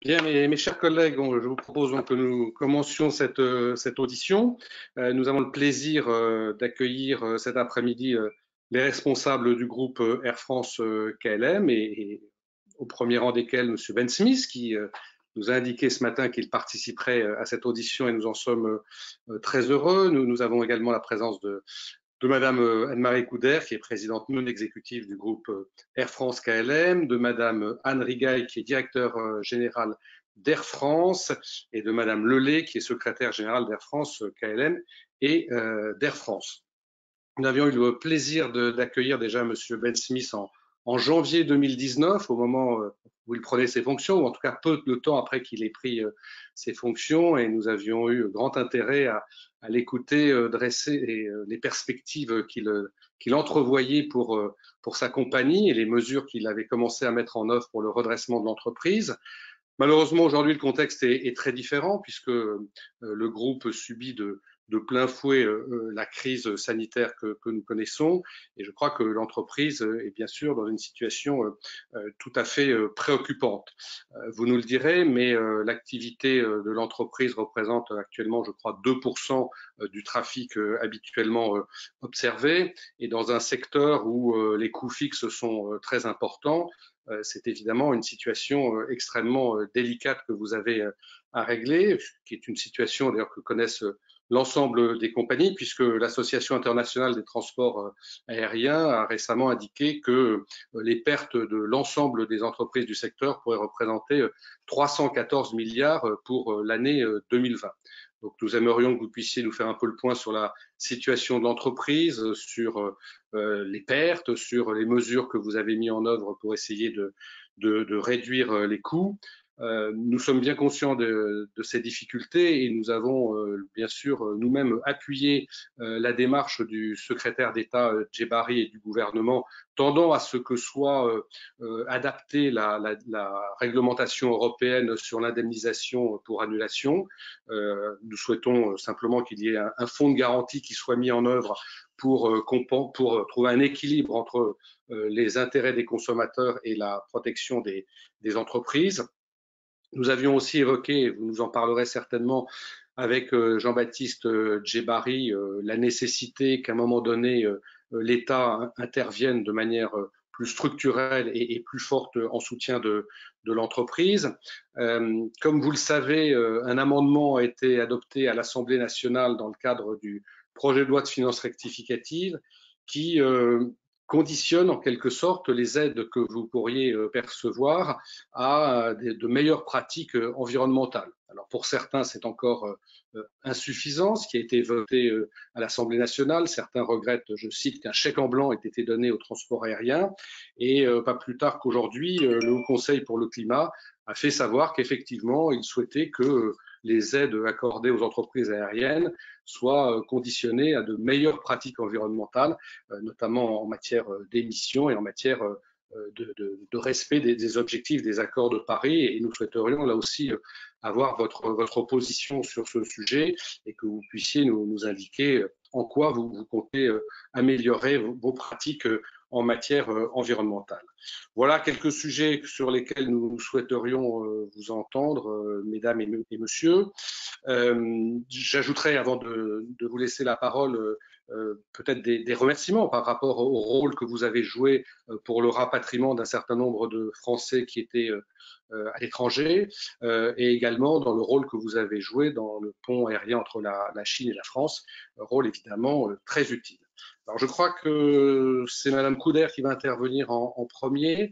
Bien, mes chers collègues, je vous propose donc que nous commencions cette audition. Nous avons le plaisir d'accueillir cet après-midi les responsables du groupe Air France KLM et au premier rang desquels M. Ben Smith, qui nous a indiqué ce matin qu'il participerait à cette audition et nous en sommes très heureux. Nous avons également la présence de Madame Anne-Marie Couder, qui est présidente non exécutive du groupe Air France KLM, de Madame Anne Rigaille, qui est directeur général d'Air France, et de Madame Lelay, qui est secrétaire générale d'Air France KLM et d'Air France. Nous avions eu le plaisir d'accueillir déjà Monsieur Ben Smith en janvier 2019, au moment où il prenait ses fonctions, ou en tout cas peu de temps après qu'il ait pris ses fonctions, et nous avions eu grand intérêt à l'écouter dresser les perspectives qu'il entrevoyait pour sa compagnie et les mesures qu'il avait commencé à mettre en œuvre pour le redressement de l'entreprise. Malheureusement, aujourd'hui, le contexte est très différent puisque le groupe subit de plein fouet la crise sanitaire que nous connaissons, et je crois que l'entreprise est bien sûr dans une situation tout à fait préoccupante. Vous nous le direz, mais l'activité de l'entreprise représente actuellement, je crois, 2% du trafic habituellement observé, et dans un secteur où les coûts fixes sont très importants, c'est évidemment une situation extrêmement délicate que vous avez à régler, qui est une situation d'ailleurs que connaissent l'ensemble des compagnies, puisque l'Association internationale des transports aériens a récemment indiqué que les pertes de l'ensemble des entreprises du secteur pourraient représenter 314 milliards pour l'année 2020. Donc nous aimerions que vous puissiez nous faire un peu le point sur la situation de l'entreprise, sur les pertes, sur les mesures que vous avez mises en œuvre pour essayer de réduire les coûts. Nous sommes bien conscients de ces difficultés et nous avons bien sûr nous-mêmes appuyé la démarche du secrétaire d'État Djebari et du gouvernement tendant à ce que soit adaptée la réglementation européenne sur l'indemnisation pour annulation. Nous souhaitons simplement qu'il y ait un fonds de garantie qui soit mis en œuvre pour trouver un équilibre entre les intérêts des consommateurs et la protection des entreprises. Nous avions aussi évoqué, et vous nous en parlerez certainement avec Jean-Baptiste Djebari, la nécessité qu'à un moment donné, l'État intervienne de manière plus structurelle et plus forte en soutien de l'entreprise. Comme vous le savez, un amendement a été adopté à l'Assemblée nationale dans le cadre du projet de loi de finances rectificative qui conditionne en quelque sorte les aides que vous pourriez percevoir à de meilleures pratiques environnementales. Alors pour certains, c'est encore insuffisant, ce qui a été voté à l'Assemblée nationale. Certains regrettent, je cite, qu'un chèque en blanc ait été donné au transport aérien. Et pas plus tard qu'aujourd'hui, le Haut Conseil pour le climat a fait savoir qu'effectivement, il souhaitait que les aides accordées aux entreprises aériennes soient conditionnées à de meilleures pratiques environnementales, notamment en matière d'émissions et en matière de respect des objectifs des accords de Paris. Et nous souhaiterions là aussi avoir votre position sur ce sujet et que vous puissiez nous indiquer en quoi vous comptez améliorer vos pratiques en matière environnementale. Voilà quelques sujets sur lesquels nous souhaiterions vous entendre, mesdames et messieurs. J'ajouterai, avant de vous laisser la parole, peut-être des remerciements par rapport au rôle que vous avez joué pour le rapatriement d'un certain nombre de Français qui étaient à l'étranger, et également dans le rôle que vous avez joué dans le pont aérien entre la Chine et la France, un rôle évidemment très utile. Alors je crois que c'est Madame Couder qui va intervenir en premier.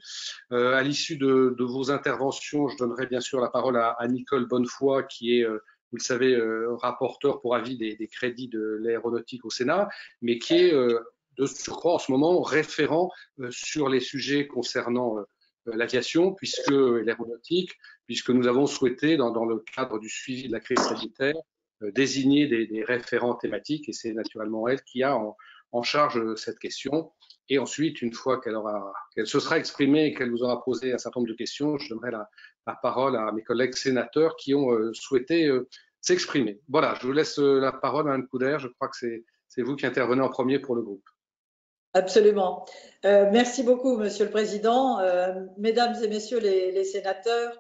À l'issue de vos interventions, je donnerai bien sûr la parole à Nicole Bonnefoy, qui est vous le savez, rapporteur pour avis des crédits de l'aéronautique au Sénat, mais qui est, je crois, en ce moment, référent sur les sujets concernant l'aviation, l'aéronautique, puisque nous avons souhaité, dans le cadre du suivi de la crise sanitaire, désigner des référents thématiques, et c'est naturellement elle qui a en charge cette question. Et ensuite, une fois qu'elle se sera exprimée et qu'elle vous aura posé un certain nombre de questions, je donnerai la parole à mes collègues sénateurs qui ont souhaité s'exprimer. Voilà, je vous laisse la parole, Mme Couder. Je crois que c'est vous qui intervenez en premier pour le groupe. Absolument. Merci beaucoup, Monsieur le Président. Mesdames et Messieurs les sénateurs,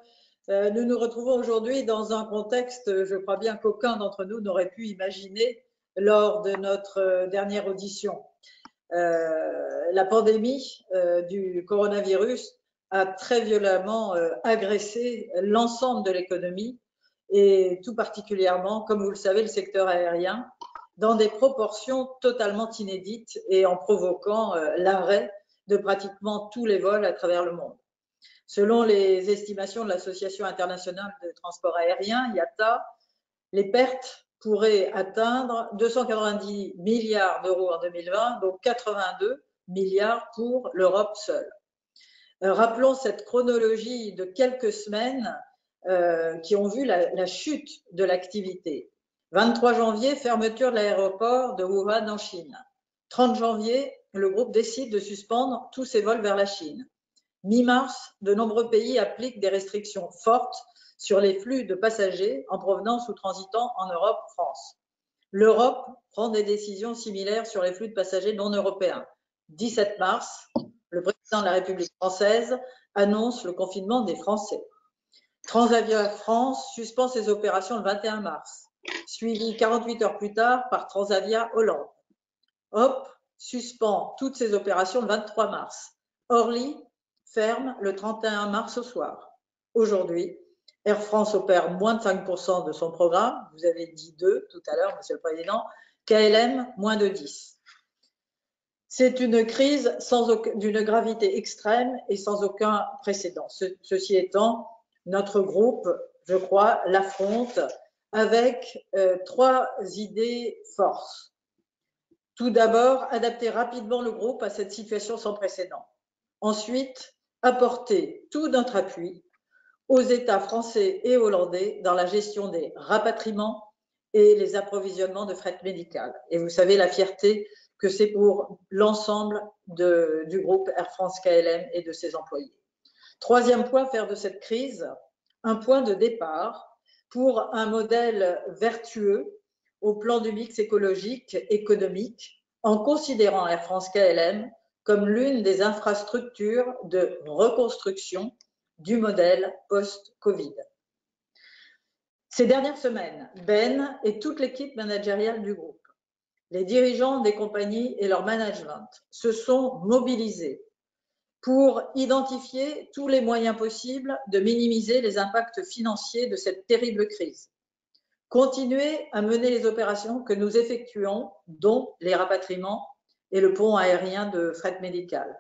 Nous nous retrouvons aujourd'hui dans un contexte, je crois bien qu'aucun d'entre nous n'aurait pu imaginer lors de notre dernière audition. La pandémie du coronavirus a très violemment agressé l'ensemble de l'économie et tout particulièrement, comme vous le savez, le secteur aérien, dans des proportions totalement inédites et en provoquant l'arrêt de pratiquement tous les vols à travers le monde. Selon les estimations de l'Association internationale de transport aérien, IATA, les pertes pourraient atteindre 290 milliards d'euros en 2020, donc 82 milliards pour l'Europe seule. Rappelons cette chronologie de quelques semaines qui ont vu la chute de l'activité. 23 janvier, fermeture de l'aéroport de Wuhan en Chine. 30 janvier, le groupe décide de suspendre tous ses vols vers la Chine. Mi-mars, de nombreux pays appliquent des restrictions fortes sur les flux de passagers en provenance ou transitant en Europe, France. L'Europe prend des décisions similaires sur les flux de passagers non européens. 17 mars, le président de la République française annonce le confinement des Français. Transavia France suspend ses opérations le 21 mars, suivi 48 heures plus tard par Transavia Hollande. Hop suspend toutes ses opérations le 23 mars. Orly ferme le 31 mars au soir. Aujourd'hui, Air France opère moins de 5% de son programme. Vous avez dit 2 tout à l'heure, Monsieur le Président. KLM, moins de 10. C'est une crise d'une gravité extrême et sans aucun précédent. Ceci étant, notre groupe, je crois, l'affronte avec 3 idées forces. Tout d'abord, adapter rapidement le groupe à cette situation sans précédent. Ensuite, apporter tout notre appui aux États français et hollandais dans la gestion des rapatriements et les approvisionnements de fret médical. Et vous savez la fierté que c'est pour l'ensemble du groupe Air France KLM et de ses employés. Troisième point, faire de cette crise un point de départ pour un modèle vertueux au plan du mix écologique, économique, en considérant Air France KLM comme l'une des infrastructures de reconstruction du modèle post-Covid. Ces dernières semaines, Ben et toute l'équipe managériale du groupe, les dirigeants des compagnies et leur management se sont mobilisés pour identifier tous les moyens possibles de minimiser les impacts financiers de cette terrible crise. Continuer à mener les opérations que nous effectuons, dont les rapatriements et le pont aérien de fret médical.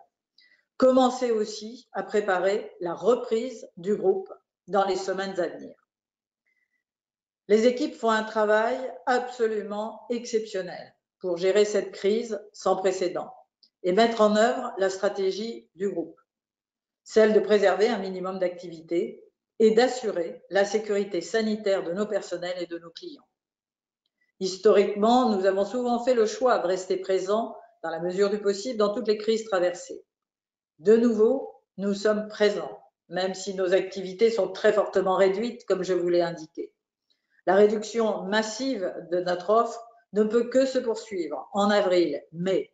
Commencer aussi à préparer la reprise du groupe dans les semaines à venir. Les équipes font un travail absolument exceptionnel pour gérer cette crise sans précédent et mettre en œuvre la stratégie du groupe, celle de préserver un minimum d'activité et d'assurer la sécurité sanitaire de nos personnels et de nos clients. Historiquement, nous avons souvent fait le choix de rester présents dans la mesure du possible dans toutes les crises traversées. De nouveau, nous sommes présents, même si nos activités sont très fortement réduites, comme je vous l'ai indiqué. La réduction massive de notre offre ne peut que se poursuivre en avril, mai.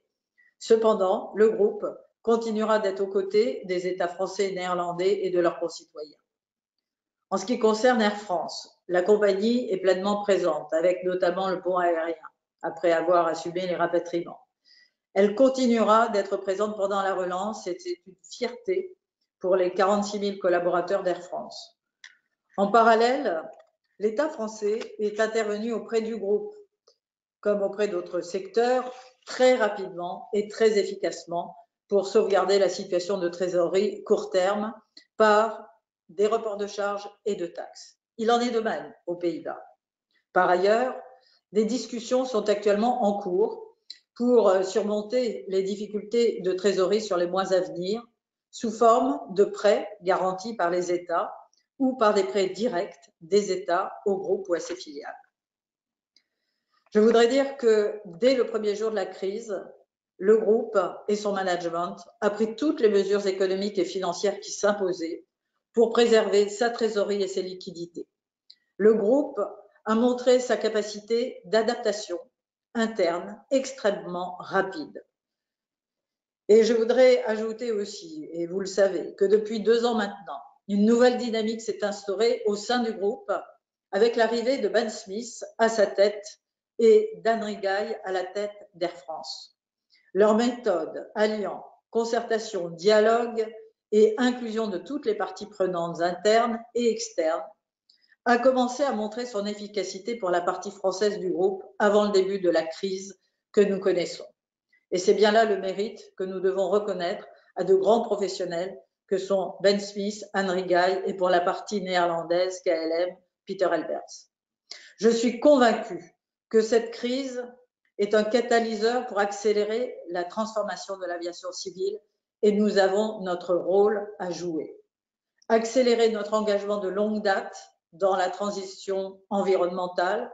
Cependant, le groupe continuera d'être aux côtés des États français et néerlandais et de leurs concitoyens. En ce qui concerne Air France, la compagnie est pleinement présente, avec notamment le pont aérien, après avoir assumé les rapatriements. Elle continuera d'être présente pendant la relance et c'est une fierté pour les 46 000 collaborateurs d'Air France. En parallèle, l'État français est intervenu auprès du groupe, comme auprès d'autres secteurs, très rapidement et très efficacement pour sauvegarder la situation de trésorerie court terme par des reports de charges et de taxes. Il en est de même aux Pays-Bas. Par ailleurs, des discussions sont actuellement en cours pour surmonter les difficultés de trésorerie sur les mois à venir sous forme de prêts garantis par les États ou par des prêts directs des États au groupe ou à ses filiales. Je voudrais dire que dès le premier jour de la crise, le groupe et son management a pris toutes les mesures économiques et financières qui s'imposaient pour préserver sa trésorerie et ses liquidités. Le groupe a montré sa capacité d'adaptation interne extrêmement rapide. Et je voudrais ajouter aussi, et vous le savez, que depuis 2 ans maintenant, une nouvelle dynamique s'est instaurée au sein du groupe avec l'arrivée de Ben Smith à sa tête et d'Anne Rigail à la tête d'Air France. Leur méthode alliant concertation, dialogue et inclusion de toutes les parties prenantes internes et externes a commencé à montrer son efficacité pour la partie française du groupe avant le début de la crise que nous connaissons. Et c'est bien là le mérite que nous devons reconnaître à de grands professionnels que sont Ben Smith, Anne Rigail et pour la partie néerlandaise KLM, Peter Elberts. Je suis convaincue que cette crise est un catalyseur pour accélérer la transformation de l'aviation civile et nous avons notre rôle à jouer. Accélérer notre engagement de longue date dans la transition environnementale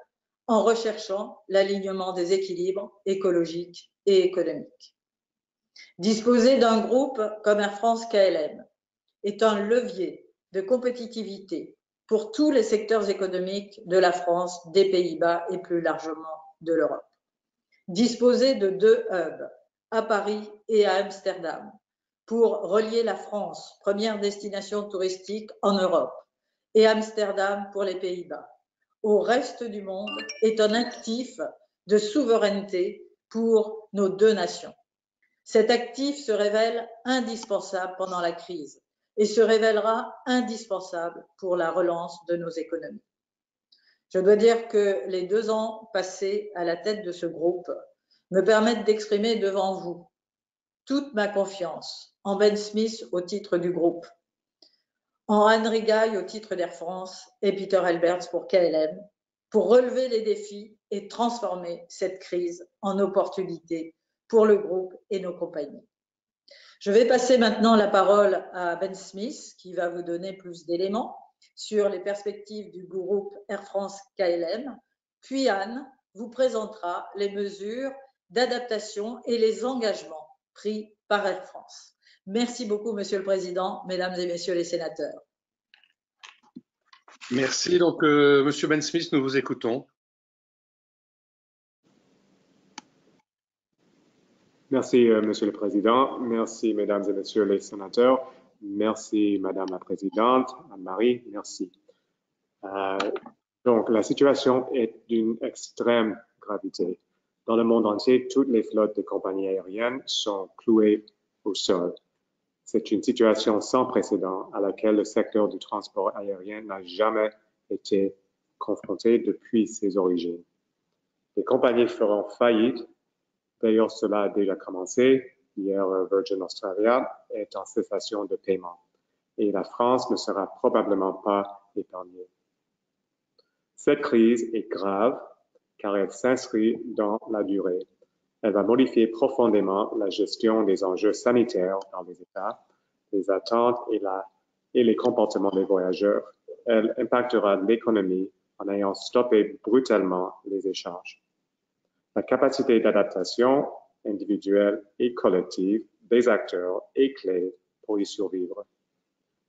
en recherchant l'alignement des équilibres écologiques et économiques. Disposer d'un groupe comme Air France KLM est un levier de compétitivité pour tous les secteurs économiques de la France, des Pays-Bas et plus largement de l'Europe. Disposer de 2 hubs à Paris et à Amsterdam pour relier la France, première destination touristique en Europe, et Amsterdam pour les Pays-Bas, au reste du monde est un actif de souveraineté pour nos 2 nations. Cet actif se révèle indispensable pendant la crise et se révélera indispensable pour la relance de nos économies. Je dois dire que les 2 ans passés à la tête de ce groupe me permettent d'exprimer devant vous toute ma confiance en Ben Smith au titre du groupe, en Anne Rigail au titre d'Air France et Peter Elberts pour KLM, pour relever les défis et transformer cette crise en opportunité pour le groupe et nos compagnies. Je vais passer maintenant la parole à Ben Smith qui va vous donner plus d'éléments sur les perspectives du groupe Air France KLM, puis Anne vous présentera les mesures d'adaptation et les engagements pris par Air France. Merci beaucoup, Monsieur le Président, Mesdames et Messieurs les sénateurs. Merci. Donc, Monsieur Ben Smith, nous vous écoutons. Merci, Monsieur le Président. Merci, Mesdames et Messieurs les sénateurs. Merci, Madame la Présidente, Anne-Marie. Merci. Donc, la situation est d'une extrême gravité. Dans le monde entier, toutes les flottes de compagnies aériennes sont clouées au sol. C'est une situation sans précédent à laquelle le secteur du transport aérien n'a jamais été confronté depuis ses origines. Les compagnies feront faillite. D'ailleurs, cela a déjà commencé. Hier, Virgin Australia est en cessation de paiement et la France ne sera probablement pas épargnée. Cette crise est grave car elle s'inscrit dans la durée. Elle va modifier profondément la gestion des enjeux sanitaires dans les États, les attentes et les comportements des voyageurs. Elle impactera l'économie en ayant stoppé brutalement les échanges. La capacité d'adaptation individuelle et collective des acteurs est clé pour y survivre.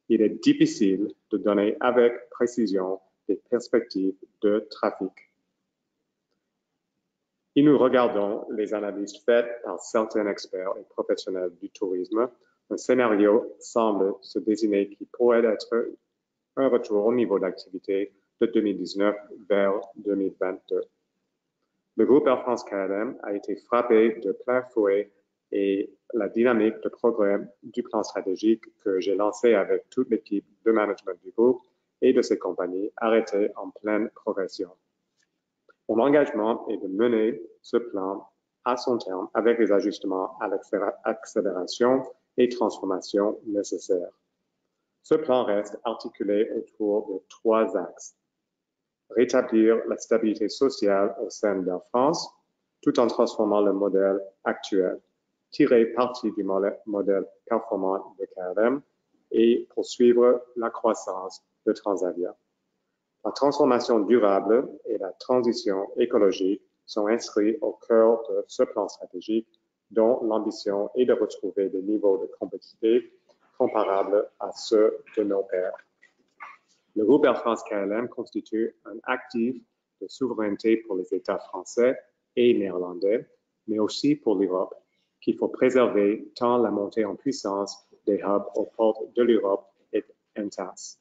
Il est difficile de donner avec précision des perspectives de trafic. Et nous regardons les analyses faites par certains experts et professionnels du tourisme. Un scénario semble se dessiner qui pourrait être un retour au niveau d'activité de 2019 vers 2022. Le groupe Air France KLM a été frappé de plein fouet et la dynamique de progrès du plan stratégique que j'ai lancé avec toute l'équipe de management du groupe et de ses compagnies arrêtée en pleine progression. Mon engagement est de mener ce plan à son terme avec les ajustements à l'accélération et transformation nécessaires. Ce plan reste articulé autour de 3 axes. Rétablir la stabilité sociale au sein d'Air France, tout en transformant le modèle actuel, tirer parti du modèle performant de KLM et poursuivre la croissance de Transavia. La transformation durable et la transition écologique sont inscrits au cœur de ce plan stratégique dont l'ambition est de retrouver des niveaux de compétitivité comparables à ceux de nos pairs. Le groupe Air France KLM constitue un actif de souveraineté pour les États français et néerlandais, mais aussi pour l'Europe, qu'il faut préserver tant la montée en puissance des hubs aux portes de l'Europe est ENTAS.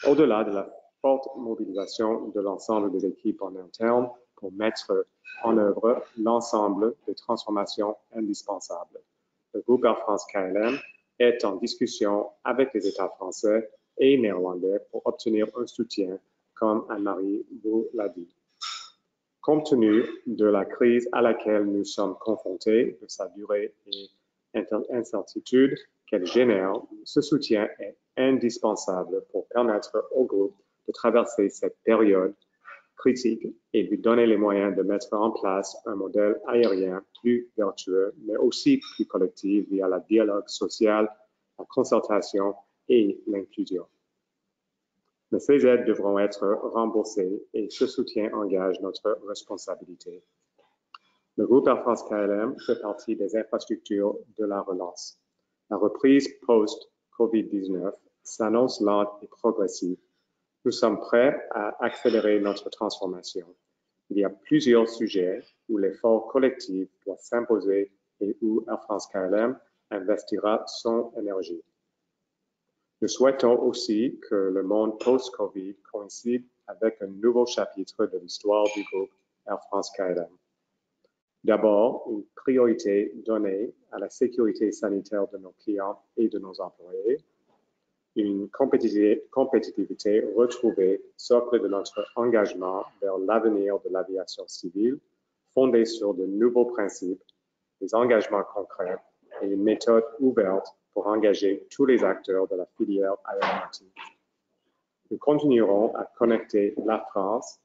Au-delà de la forte mobilisation de l'ensemble des équipes en interne pour mettre en œuvre l'ensemble des transformations indispensables, le groupe Air France KLM est en discussion avec les États français et néerlandais pour obtenir un soutien, comme Anne-Marie vous l'a dit. Compte tenu de la crise à laquelle nous sommes confrontés, de sa durée et incertitude qu'elle génère, ce soutien est indispensable pour permettre au groupe de traverser cette période critique et lui donner les moyens de mettre en place un modèle aérien plus vertueux, mais aussi plus collectif via le dialogue social, la concertation et l'inclusion. Mais ces aides devront être remboursées et ce soutien engage notre responsabilité. Le groupe Air France KLM fait partie des infrastructures de la relance. La reprise post-COVID-19 s'annonce lente et progressive. Nous sommes prêts à accélérer notre transformation. Il y a plusieurs sujets où l'effort collectif doit s'imposer et où Air France KLM investira son énergie. Nous souhaitons aussi que le monde post-COVID coïncide avec un nouveau chapitre de l'histoire du groupe Air France KLM. D'abord, une priorité donnée à la sécurité sanitaire de nos clients et de nos employés, une compétitivité retrouvée, socle de notre engagement vers l'avenir de l'aviation civile, fondée sur de nouveaux principes, des engagements concrets et une méthode ouverte pour engager tous les acteurs de la filière aéronautique. Nous continuerons à connecter la France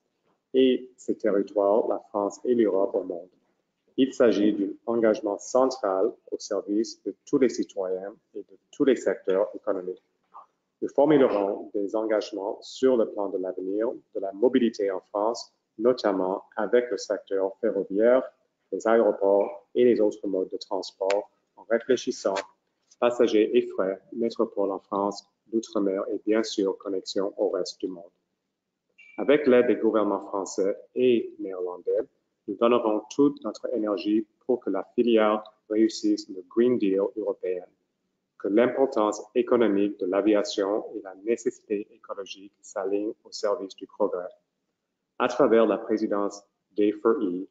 et ses territoires, la France et l'Europe au monde. Il s'agit d'un engagement central au service de tous les citoyens et de tous les secteurs économiques. Nous formulerons des engagements sur le plan de l'avenir de la mobilité en France, notamment avec le secteur ferroviaire, les aéroports et les autres modes de transport, en réfléchissant passagers et frais, métropole en France, l'outre-mer et bien sûr connexion au reste du monde. Avec l'aide des gouvernements français et néerlandais, nous donnerons toute notre énergie pour que la filière réussisse le Green Deal européen, que l'importance économique de l'aviation et la nécessité écologique s'alignent au service du progrès. À travers la présidence d'A4E,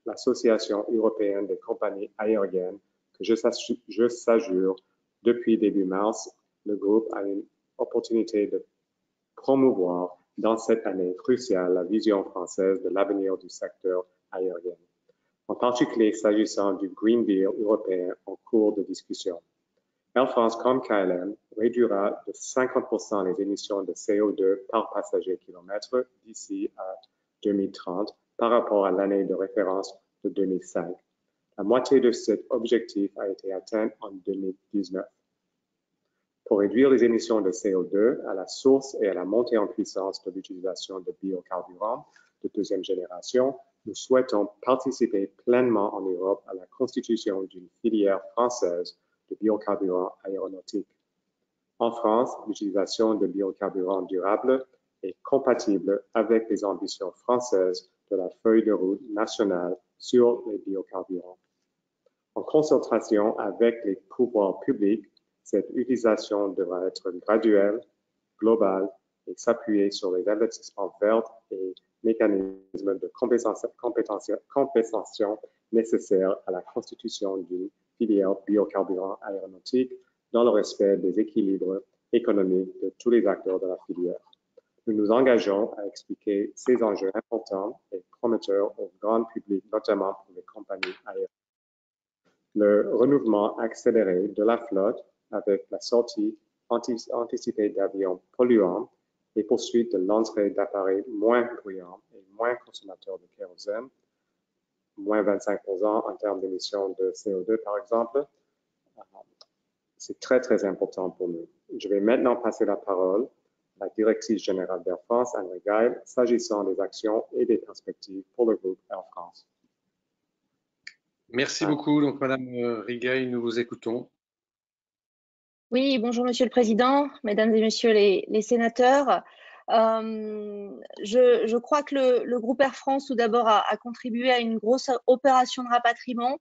l'Association européenne des compagnies aériennes, que je s'assure depuis début mars, le groupe a une opportunité de promouvoir dans cette année cruciale la vision française de l'avenir du secteur aérien, en particulier s'agissant du Green Deal européen en cours de discussion. Air France comme KLM réduira de 50% les émissions de CO2 par passager kilomètre d'ici à 2030 par rapport à l'année de référence de 2005. La moitié de cet objectif a été atteinte en 2019. Pour réduire les émissions de CO2 à la source et à la montée en puissance de l'utilisation de biocarburants de deuxième génération, nous souhaitons participer pleinement en Europe à la constitution d'une filière française de biocarburants aéronautiques. En France, l'utilisation de biocarburants durables est compatible avec les ambitions françaises de la feuille de route nationale sur les biocarburants. En concertation avec les pouvoirs publics, cette utilisation devra être graduelle, globale et s'appuyer sur les investissements verts et mécanismes de compensation nécessaires à la constitution d'une filière biocarburants aéronautique dans le respect des équilibres économiques de tous les acteurs de la filière. Nous nous engageons à expliquer ces enjeux importants et prometteurs au grand public, notamment pour les compagnies aériennes. Le renouvellement accéléré de la flotte avec la sortie anticipée d'avions polluants et poursuite de l'entrée d'appareils moins bruyants et moins consommateurs de kérosène, moins 25% en termes d'émissions de CO2 par exemple, c'est très, très important pour nous. Je vais maintenant passer la parole à la directrice générale d'Air France, Anne Rigail, s'agissant des actions et des perspectives pour le groupe Air France. Merci beaucoup. Donc, Madame Rigail, nous vous écoutons. Oui, bonjour Monsieur le Président, Mesdames et Messieurs les sénateurs. Je crois que le groupe Air France, tout d'abord, a contribué à une grosse opération de rapatriement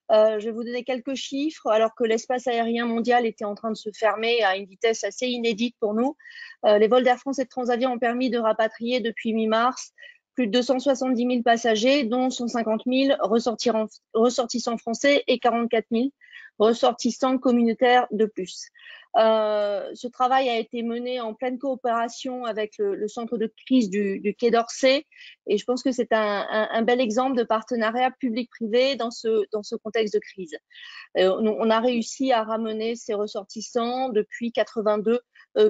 Je vais vous donner quelques chiffres. Alors que l'espace aérien mondial était en train de se fermer à une vitesse assez inédite pour nous, les vols d'Air France et de Transavia ont permis de rapatrier depuis mi-mars plus de 270 000 passagers, dont 150 000 ressortissants français et 44 000 ressortissants communautaires de plus. Ce travail a été mené en pleine coopération avec le centre de crise du Quai d'Orsay, et je pense que c'est un bel exemple de partenariat public-privé dans ce contexte de crise. On a réussi à ramener ces ressortissants depuis 82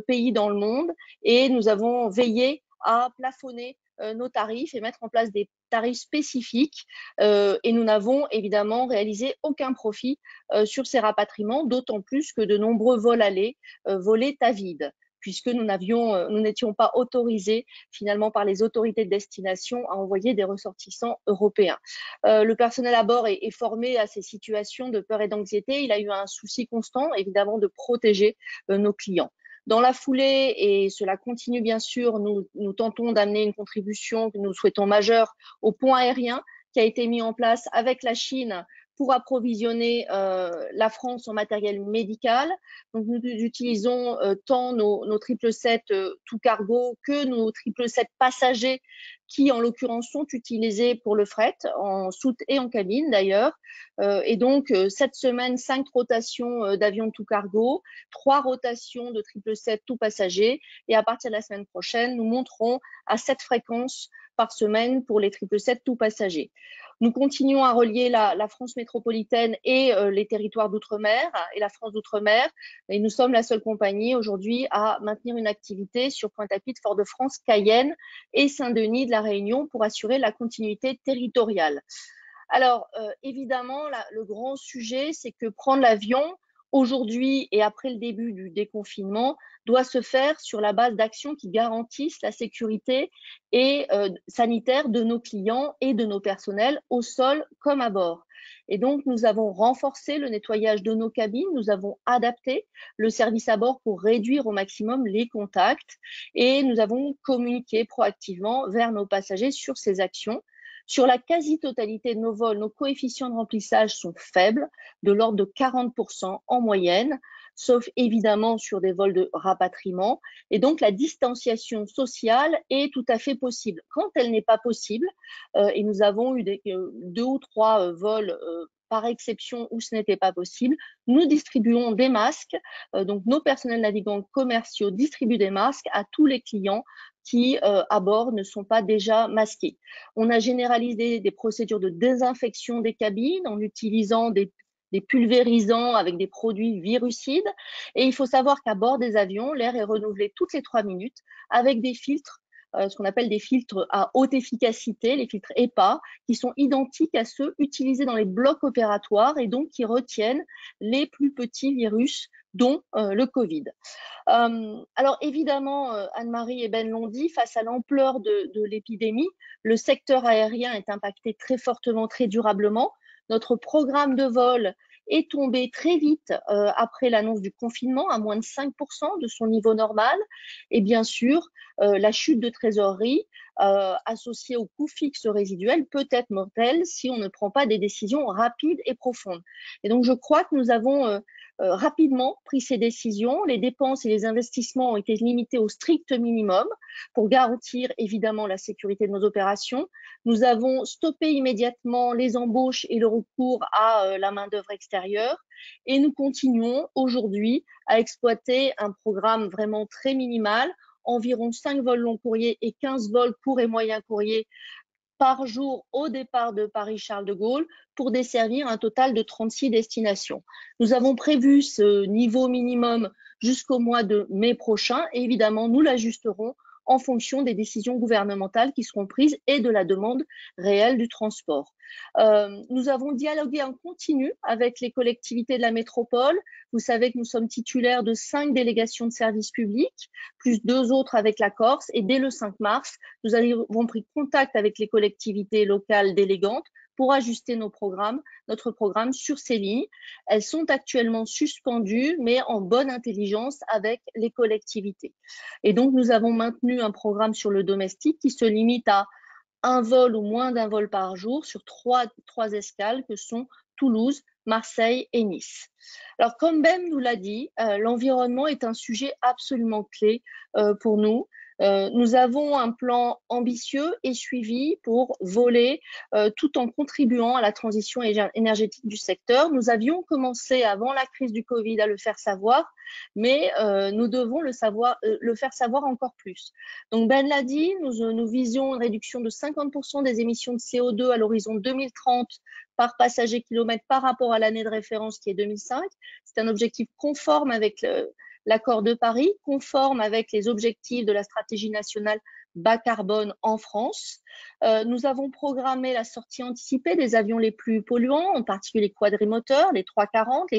pays dans le monde, et nous avons veillé à plafonner nos tarifs et mettre en place des tarifs spécifiques, et nous n'avons évidemment réalisé aucun profit sur ces rapatriements, d'autant plus que de nombreux vols allés volaient à vide, puisque nous n'étions pas autorisés finalement par les autorités de destination à envoyer des ressortissants européens. Le personnel à bord est formé à ces situations de peur et d'anxiété. Il a eu un souci constant, évidemment, de protéger nos clients. Dans la foulée, et cela continue bien sûr, nous tentons d'amener une contribution que nous souhaitons majeure au pont aérien qui a été mis en place avec la Chine pour approvisionner la France en matériel médical. Donc nous utilisons tant nos 777 tout cargo que nos 777 passagers qui en l'occurrence sont utilisés pour le fret en soute et en cabine d'ailleurs. Et donc cette semaine, 5 rotations d'avions tout cargo, 3 rotations de 777 tout passager, et à partir de la semaine prochaine, nous monterons à 7 fréquences par semaine pour les 777 tout passagers. Nous continuons à relier la France métropolitaine et les territoires d'outre-mer et la France d'outre-mer, et nous sommes la seule compagnie aujourd'hui à maintenir une activité sur Pointe-à-Pitre, Fort-de-France, Cayenne et Saint-Denis de la Réunion pour assurer la continuité territoriale. Alors évidemment, le grand sujet, c'est que prendre l'avion aujourd'hui et après le début du déconfinement doit se faire sur la base d'actions qui garantissent la sécurité et sanitaire de nos clients et de nos personnels au sol comme à bord. Et donc, nous avons renforcé le nettoyage de nos cabines, nous avons adapté le service à bord pour réduire au maximum les contacts, et nous avons communiqué proactivement vers nos passagers sur ces actions. Sur la quasi-totalité de nos vols, nos coefficients de remplissage sont faibles, de l'ordre de 40% en moyenne, sauf évidemment sur des vols de rapatriement. Et donc, la distanciation sociale est tout à fait possible. Quand elle n'est pas possible, et nous avons eu 2 ou 3 vols par exception où ce n'était pas possible, nous distribuons des masques. Donc, nos personnels navigants commerciaux distribuent des masques à tous les clients qui, à bord, ne sont pas déjà masqués. On a généralisé des procédures de désinfection des cabines en utilisant des pulvérisants avec des produits virucides. Et il faut savoir qu'à bord des avions, l'air est renouvelé toutes les 3 minutes avec des filtres, ce qu'on appelle des filtres à haute efficacité, les filtres HEPA, qui sont identiques à ceux utilisés dans les blocs opératoires et donc qui retiennent les plus petits virus, dont le Covid. Alors évidemment, Anne-Marie et Ben l'ont dit, face à l'ampleur de l'épidémie, le secteur aérien est impacté très fortement, très durablement. Notre programme de vol est tombé très vite après l'annonce du confinement, à moins de 5% de son niveau normal. Et bien sûr, la chute de trésorerie associée au coût fixe résiduel peut être mortelle si on ne prend pas des décisions rapides et profondes. Et donc, je crois que nous avons rapidement pris ces décisions. Les dépenses et les investissements ont été limités au strict minimum pour garantir évidemment la sécurité de nos opérations. Nous avons stoppé immédiatement les embauches et le recours à la main-d'œuvre extérieure, et nous continuons aujourd'hui à exploiter un programme vraiment très minimal, environ 5 vols long courrier et 15 vols courts et moyens courriers par jour au départ de Paris-Charles de Gaulle pour desservir un total de 36 destinations. Nous avons prévu ce niveau minimum jusqu'au mois de mai prochain, et évidemment, nous l'ajusterons en fonction des décisions gouvernementales qui seront prises et de la demande réelle du transport. Nous avons dialogué en continu avec les collectivités de la métropole. Vous savez que nous sommes titulaires de 5 délégations de services publics, plus 2 autres avec la Corse, et dès le 5 mars, nous avons pris contact avec les collectivités locales délégantes pour ajuster notre programme sur ces lignes. Elles sont actuellement suspendues, mais en bonne intelligence avec les collectivités. Et donc, nous avons maintenu un programme sur le domestique qui se limite à un vol ou moins d'un vol par jour sur trois escales que sont Toulouse, Marseille et Nice. Alors, comme Ben nous l'a dit, l'environnement est un sujet absolument clé pour nous. Nous avons un plan ambitieux et suivi pour voler tout en contribuant à la transition énergétique du secteur. Nous avions commencé avant la crise du Covid à le faire savoir, mais nous devons le faire savoir encore plus. Donc Ben l'a dit, nous visions une réduction de 50% des émissions de CO2 à l'horizon 2030 par passager kilomètre par rapport à l'année de référence qui est 2005. C'est un objectif conforme avec l'accord de Paris, conforme avec les objectifs de la stratégie nationale bas carbone en France. Nous avons programmé la sortie anticipée des avions les plus polluants, en particulier les quadrimoteurs, les 340,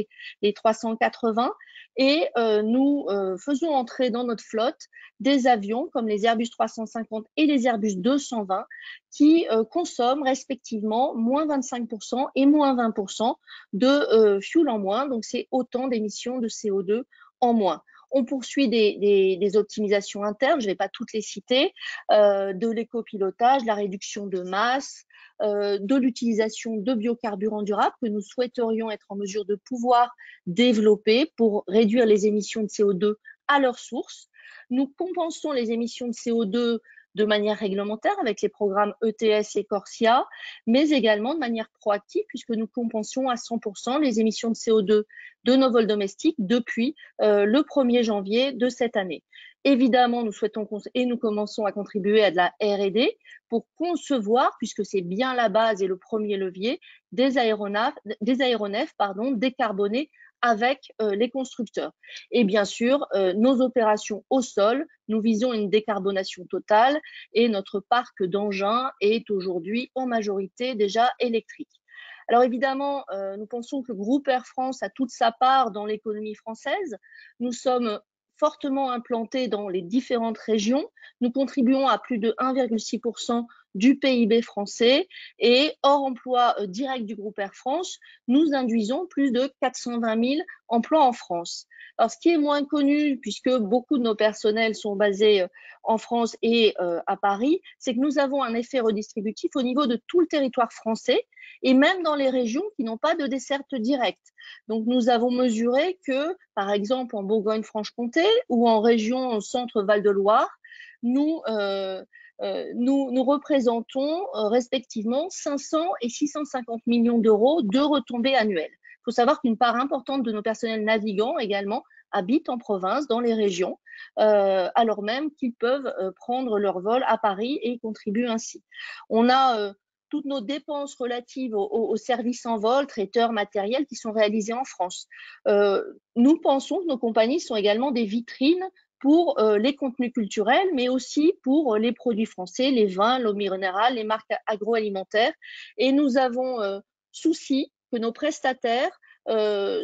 les 380, et nous faisons entrer dans notre flotte des avions comme les Airbus 350 et les Airbus 220 qui consomment respectivement moins 25% et moins 20% de fuel en moins. Donc, c'est autant d'émissions de CO2 en moins. On poursuit des optimisations internes, je ne vais pas toutes les citer, de l'écopilotage, la réduction de masse, de l'utilisation de biocarburants durables que nous souhaiterions être en mesure de pouvoir développer pour réduire les émissions de CO2 à leur source. Nous compensons les émissions de CO2 de manière réglementaire avec les programmes ETS et Corsia, mais également de manière proactive puisque nous compensons à 100% les émissions de CO2 de nos vols domestiques depuis le 1er janvier de cette année. Évidemment, nous souhaitons et nous commençons à contribuer à de la R&D pour concevoir, puisque c'est bien la base et le premier levier, des aéronefs décarbonés avec les constructeurs. Et bien sûr, nos opérations au sol, nous visons une décarbonation totale et notre parc d'engins est aujourd'hui en majorité déjà électrique. Alors évidemment, nous pensons que le groupe Air France a toute sa part dans l'économie française. Nous sommes fortement implantés dans les différentes régions. Nous contribuons à plus de 1,6% du PIB français et hors emploi direct du groupe Air France, nous induisons plus de 420 000 emplois en France. Alors, ce qui est moins connu, puisque beaucoup de nos personnels sont basés en France et à Paris, c'est que nous avons un effet redistributif au niveau de tout le territoire français et même dans les régions qui n'ont pas de desserte directe. Donc, nous avons mesuré que, par exemple, en Bourgogne-Franche-Comté ou en région Centre-Val-de-Loire, nous représentons respectivement 500 et 650 millions d'euros de retombées annuelles. Il faut savoir qu'une part importante de nos personnels navigants également habitent en province, dans les régions, alors même qu'ils peuvent prendre leur vol à Paris et y contribuent ainsi. On a toutes nos dépenses relatives aux services en vol, traiteurs, matériels qui sont réalisés en France. Nous pensons que nos compagnies sont également des vitrines pour les contenus culturels, mais aussi pour les produits français, les vins, l'eau minérale, les marques agroalimentaires. Et nous avons souci que nos prestataires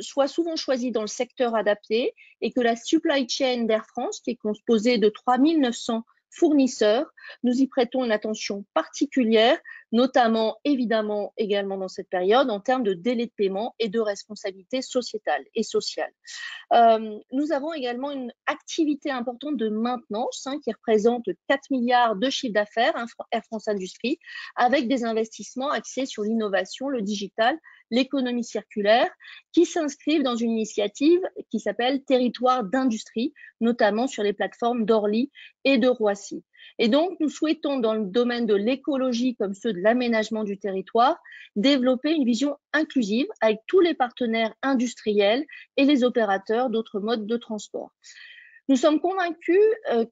soient souvent choisis dans le secteur adapté et que la supply chain d'Air France, qui est composée de 3 900 fournisseurs, nous y prêtons une attention particulière, notamment évidemment également dans cette période en termes de délai de paiement et de responsabilité sociétale et sociale. Nous avons également une activité importante de maintenance qui représente 4 milliards de chiffre d'affaires, Air France Industrie, avec des investissements axés sur l'innovation, le digital, l'économie circulaire, qui s'inscrivent dans une initiative qui s'appelle Territoire d'industrie, notamment sur les plateformes d'Orly et de Roissy. Et donc, nous souhaitons, dans le domaine de l'écologie comme ceux de l'aménagement du territoire, développer une vision inclusive avec tous les partenaires industriels et les opérateurs d'autres modes de transport. Nous sommes convaincus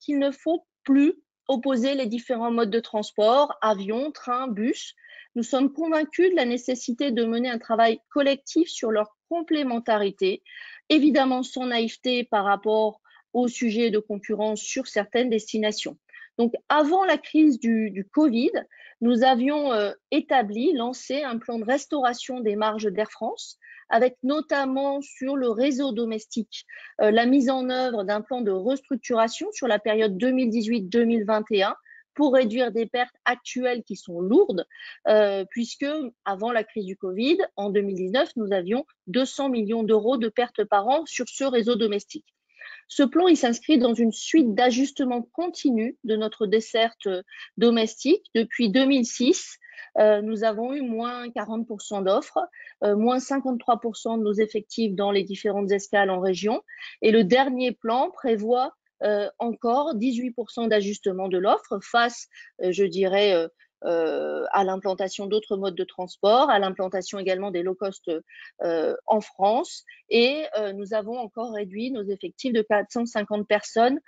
qu'il ne faut plus opposer les différents modes de transport, avion, train, bus. Nous sommes convaincus de la nécessité de mener un travail collectif sur leur complémentarité, évidemment sans naïveté par rapport au sujet de concurrence sur certaines destinations. Donc, avant la crise du Covid, nous avions lancé un plan de restauration des marges d'Air France, avec notamment sur le réseau domestique, la mise en œuvre d'un plan de restructuration sur la période 2018-2021 pour réduire des pertes actuelles qui sont lourdes, puisque avant la crise du Covid, en 2019, nous avions 200 millions d'euros de pertes par an sur ce réseau domestique. Ce plan, il s'inscrit dans une suite d'ajustements continus de notre desserte domestique depuis 2006 nous avons eu moins 40% d'offres, moins 53% de nos effectifs dans les différentes escales en région. Et le dernier plan prévoit encore 18% d'ajustement de l'offre face, je dirais, à l'implantation d'autres modes de transport, à l'implantation également des low cost en France. Et nous avons encore réduit nos effectifs de 450 personnes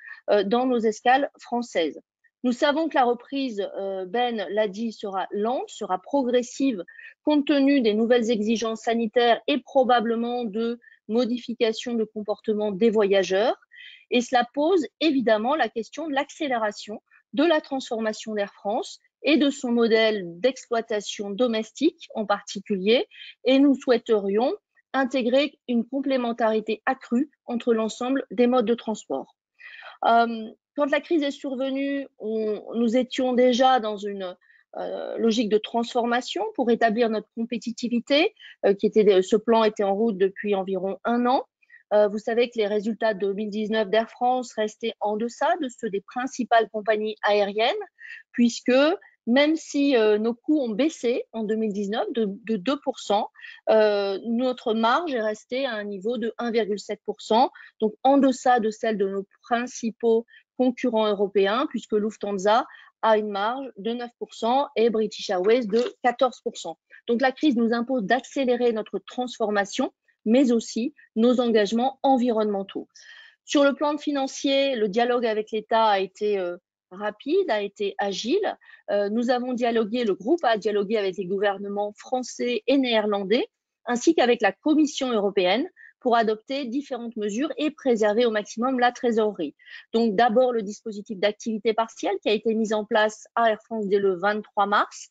dans nos escales françaises. Nous savons que la reprise, Ben l'a dit, sera lente, sera progressive compte tenu des nouvelles exigences sanitaires et probablement de modifications de comportement des voyageurs. Et cela pose évidemment la question de l'accélération de la transformation d'Air France et de son modèle d'exploitation domestique en particulier. Et nous souhaiterions intégrer une complémentarité accrue entre l'ensemble des modes de transport. Quand la crise est survenue, nous étions déjà dans une logique de transformation pour rétablir notre compétitivité. Ce plan était en route depuis environ 1 an. Vous savez que les résultats de 2019 d'Air France restaient en deçà de ceux des principales compagnies aériennes, puisque même si nos coûts ont baissé en 2019 de 2%, notre marge est restée à un niveau de 1,7%, donc en deçà de celle de nos principaux concurrents européens, puisque Lufthansa a une marge de 9% et British Airways de 14%. Donc la crise nous impose d'accélérer notre transformation, mais aussi nos engagements environnementaux. Sur le plan financier, le dialogue avec l'État a été rapide, a été agile. Nous avons dialogué, le groupe a dialogué avec les gouvernements français et néerlandais, ainsi qu'avec la Commission européenne pour adopter différentes mesures et préserver au maximum la trésorerie. Donc d'abord le dispositif d'activité partielle qui a été mis en place à Air France dès le 23 mars.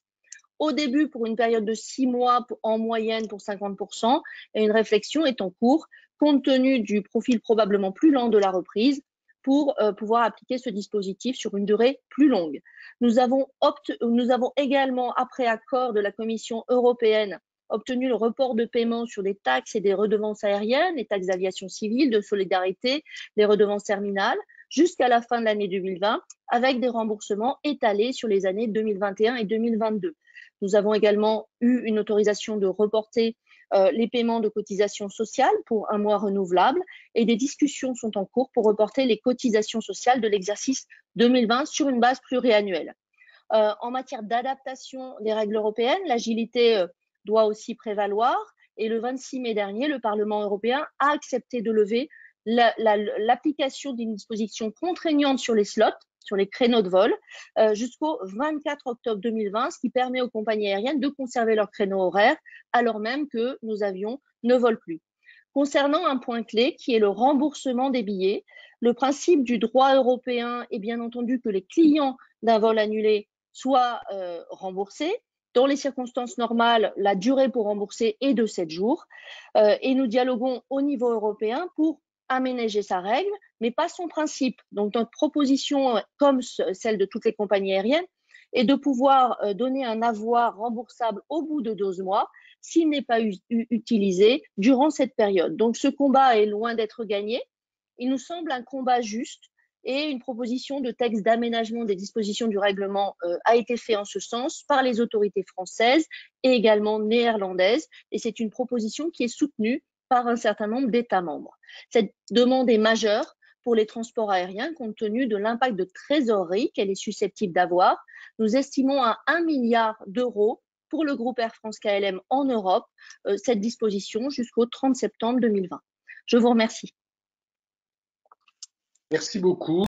Au début pour une période de 6 mois en moyenne pour 50%, et une réflexion est en cours compte tenu du profil probablement plus lent de la reprise pour pouvoir appliquer ce dispositif sur une durée plus longue. Nous avons également, après accord de la Commission européenne, obtenu le report de paiement sur des taxes et des redevances aériennes, les taxes d'aviation civile, de solidarité, les redevances terminales, jusqu'à la fin de l'année 2020, avec des remboursements étalés sur les années 2021 et 2022. Nous avons également eu une autorisation de reporter les paiements de cotisations sociales pour 1 mois renouvelable et des discussions sont en cours pour reporter les cotisations sociales de l'exercice 2020 sur une base pluriannuelle. En matière d'adaptation des règles européennes, l'agilité doit aussi prévaloir et le 26 mai dernier, le Parlement européen a accepté de lever l'application d'une disposition contraignante sur les slots, sur les créneaux de vol, jusqu'au 24 octobre 2020, ce qui permet aux compagnies aériennes de conserver leurs créneaux horaires, alors même que nos avions ne volent plus. Concernant un point clé qui est le remboursement des billets, le principe du droit européen est bien entendu que les clients d'un vol annulé soient remboursés. Dans les circonstances normales, la durée pour rembourser est de 7 jours et nous dialoguons au niveau européen pour aménager sa règle, mais pas son principe. Donc notre proposition, comme celle de toutes les compagnies aériennes, est de pouvoir donner un avoir remboursable au bout de 12 mois s'il n'est pas utilisé durant cette période. Donc ce combat est loin d'être gagné. Il nous semble un combat juste et une proposition de texte d'aménagement des dispositions du règlement a été faite en ce sens par les autorités françaises et également néerlandaises. Et c'est une proposition qui est soutenue par un certain nombre d'États membres. Cette demande est majeure pour les transports aériens compte tenu de l'impact de trésorerie qu'elle est susceptible d'avoir. Nous estimons à 1 milliard d'euros pour le groupe Air France-KLM en Europe, cette disposition jusqu'au 30 septembre 2020. Je vous remercie. Merci beaucoup.